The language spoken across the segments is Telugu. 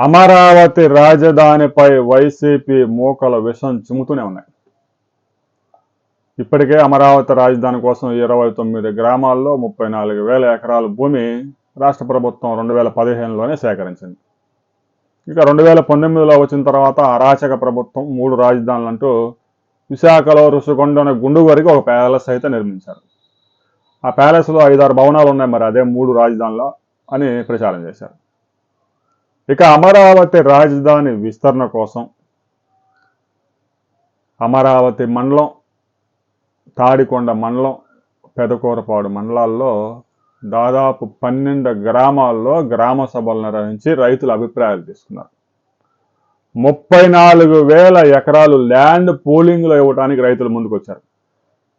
అమరావతి రాజధానిపై వైసీపీ మూకల విషం చిమ్ముతూనే ఉన్నాయి. ఇప్పటికే అమరావతి రాజధాని కోసం 29 గ్రామాల్లో 34,000 ఎకరాల భూమి రాష్ట్ర ప్రభుత్వం 2015లోనే సేకరించింది. ఇక 2019లో వచ్చిన తర్వాత అరాచక ప్రభుత్వం 3 రాజధానులు అంటూ విశాఖలో రుషికొండ గుండు వరకు ఒక ప్యాలెస్ అయితే నిర్మించారు. ఆ ప్యాలెస్లో 5-6 భవనాలు ఉన్నాయి, మరి అదే 3 రాజధానుల అని ప్రచారం చేశారు. ఇక అమరావతి రాజధాని విస్తరణ కోసం అమరావతి మండలం, తాడికొండ మండలం, పెదకూరపాడు మండలాల్లో దాదాపు 12 గ్రామాల్లో గ్రామ సభలు నిర్వహించి రైతుల అభిప్రాయాలు తీసుకున్నారు. 34,000 ఎకరాలు ల్యాండ్ పూలింగ్లో ఇవ్వడానికి రైతులు ముందుకు వచ్చారు.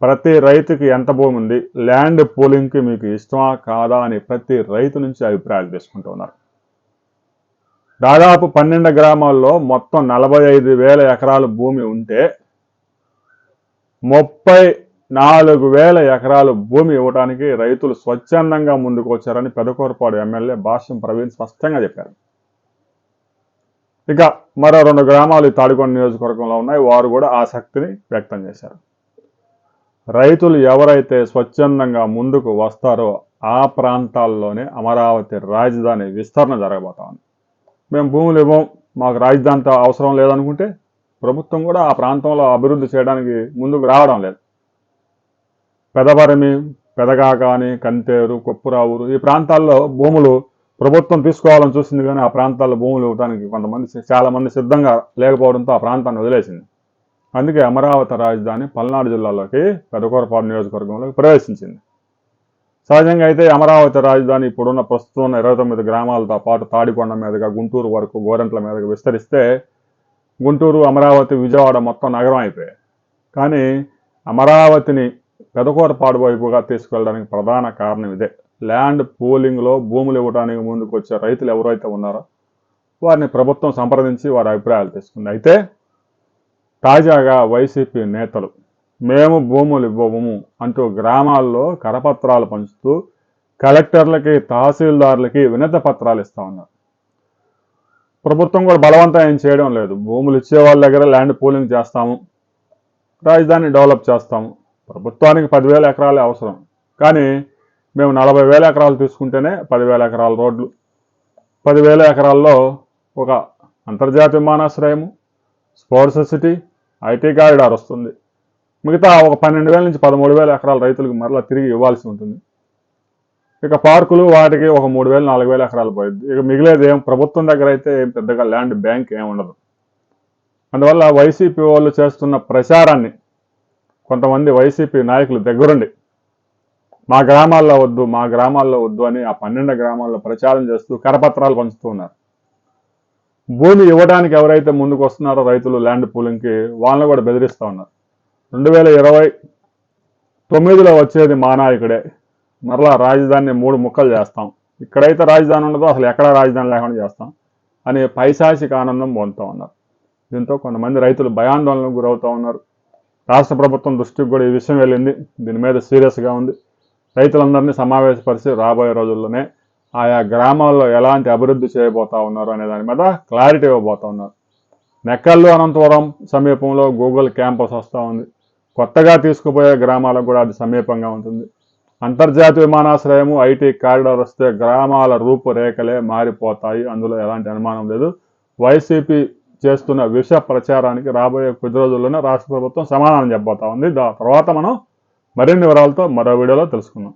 ప్రతి రైతుకి ఎంత భూమి ఉంది, ల్యాండ్ పూలింగ్కి మీకు ఇష్టమా కాదా అని ప్రతి రైతు నుంచి అభిప్రాయాలు తీసుకుంటూ ఉన్నారు. దాదాపు 12 గ్రామాల్లో మొత్తం 45,000 ఎకరాల భూమి ఉంటే 34,000 ఎకరాలు భూమి ఇవ్వడానికి రైతులు స్వచ్ఛందంగా ముందుకు వచ్చారని పెదకూరపాడు ఎమ్మెల్యే భాష్యం ప్రవీణ్ స్పష్టంగా చెప్పారు. ఇక మరో 2 గ్రామాలు తాడికొండ నియోజకవర్గంలో ఉన్నాయి, వారు కూడా ఆసక్తిని వ్యక్తం చేశారు. రైతులు ఎవరైతే స్వచ్ఛందంగా ముందుకు వస్తారో ఆ ప్రాంతాల్లోనే అమరావతి రాజధాని విస్తరణ జరగబోతా ఉంది. మేము భూములు ఇవ్వం, మాకు రాజధానితో అవసరం లేదనుకుంటే ప్రభుత్వం కూడా ఆ ప్రాంతంలో అభివృద్ధి చేయడానికి ముందుకు రావడం లేదు. పెదపరిమి, పెదగాకాని, కంతేరు, కొప్పురావురు ఈ ప్రాంతాల్లో భూములు ప్రభుత్వం తీసుకోవాలని చూసింది, కానీ ఆ ప్రాంతాల్లో భూములు ఇవ్వడానికి చాలా మంది సిద్ధంగా లేకపోవడంతో ఆ ప్రాంతాన్ని వదిలేసింది. అందుకే అమరావతి రాజధాని పల్నాడు జిల్లాలోకి పెదకూరపాడు నియోజకవర్గంలోకి ప్రవేశించింది. సహజంగా అయితే అమరావతి రాజధాని ఇప్పుడున్న ప్రస్తుతం 29 గ్రామాలతో పాటు తాడికొండ మీదుగా గుంటూరు వరకు గోరంట్ల మీదుగా విస్తరిస్తే గుంటూరు, అమరావతి, విజయవాడ మొత్తం నగరం అయిపోయాయి. కానీ అమరావతిని పెదకూరపాడు వైపుగా తీసుకెళ్ళడానికి ప్రధాన కారణం ఇదే. ల్యాండ్ పూలింగ్లో భూములు ఇవ్వడానికి ముందుకు వచ్చే రైతులు ఎవరైతే ఉన్నారో వారిని ప్రభుత్వం సంప్రదించి వారి అభిప్రాయాలు తీసుకుంది. అయితే తాజాగా వైసీపీ నేతలు మేము భూములు ఇవ్వము అంటూ గ్రామాల్లో కరపత్రాలు పంచుతూ కలెక్టర్లకి, తహసీల్దార్లకి వినతి పత్రాలు ఇస్తా ఉన్నారు. ప్రభుత్వం కూడా బలవంతం ఏం చేయడం లేదు. భూములు ఇచ్చే వాళ్ళ దగ్గర ల్యాండ్ పూలింగ్ చేస్తాము, రాజధాని డెవలప్ చేస్తాము. ప్రభుత్వానికి 10,000 ఎకరాలే అవసరం, కానీ మేము 40,000 ఎకరాలు తీసుకుంటేనే 10,000 ఎకరాల రోడ్లు, 10,000 ఎకరాల్లో ఒక అంతర్జాతీయ విమానాశ్రయము, స్పోర్ట్స్ సిటీ, ఐటీ కారిడార్ వస్తుంది. మిగతా ఒక 12,000 నుంచి 13,000 ఎకరాల రైతులకు మరలా తిరిగి ఇవ్వాల్సి ఉంటుంది. ఇక పార్కులు వాటికి ఒక 3,000, 4,000 ఎకరాలు పోయింది. ఇక మిగిలేదు ఏం ప్రభుత్వం దగ్గర అయితే ఏం పెద్దగా ల్యాండ్ బ్యాంక్ ఏమి ఉండదు. అందువల్ల వైసీపీ వాళ్ళు చేస్తున్న ప్రచారాన్ని కొంతమంది వైసీపీ నాయకులు దగ్గరుండి మా గ్రామాల్లో వద్దు, మా గ్రామాల్లో వద్దు అని ఆ 12 గ్రామాల్లో ప్రచారం చేస్తూ కరపత్రాలు పంచుతూ ఉన్నారు. భూమి ఇవ్వడానికి ఎవరైతే ముందుకు వస్తున్నారో రైతులు ల్యాండ్ పూలింగ్కి, వాళ్ళని కూడా బెదిరిస్తూ ఉన్నారు. 2029లో వచ్చేది మా నాయకుడే, మరలా రాజధానిని 3 ముక్కలు చేస్తాం, ఇక్కడైతే రాజధాని ఉండదో అసలు ఎక్కడా రాజధాని లేకుండా చేస్తాం అని పైశాచిక ఆనందం పొందుతూ ఉన్నారు. దీంతో కొంతమంది రైతులు భయాందోళనకు గురవుతూ ఉన్నారు. రాష్ట్ర ప్రభుత్వం దృష్టికి కూడా ఈ విషయం వెళ్ళింది, దీని మీద సీరియస్గా ఉంది. రైతులందరినీ సమావేశపరిచి రాబోయే రోజుల్లోనే ఆయా గ్రామాల్లో ఎలాంటి అభివృద్ధి చేయబోతా ఉన్నారు అనే దాని మీద క్లారిటీ ఇవ్వబోతా ఉన్నారు. నెక్కల్లు, అనంతపురం సమీపంలో గూగుల్ క్యాంపస్ వస్తూ ఉంది. కొత్తగా తీసుకుపోయే గ్రామాలకు కూడా అది సమీపంగా ఉంటుంది. అంతర్జాతీయ విమానాశ్రయము, ఐటీ కారిడార్ వస్తే గ్రామాల రూపురేఖలే మారిపోతాయి, అందులో ఎలాంటి అనుమానం లేదు. వైసీపీ చేస్తున్న విష ప్రచారానికి రాబోయే కొద్ది రోజుల్లోనే రాష్ట్ర ప్రభుత్వం సమాధానం చెప్పబోతా ఉంది. తర్వాత మనం మరిన్ని వివరాలతో మరో వీడియోలో తెలుసుకుందాం.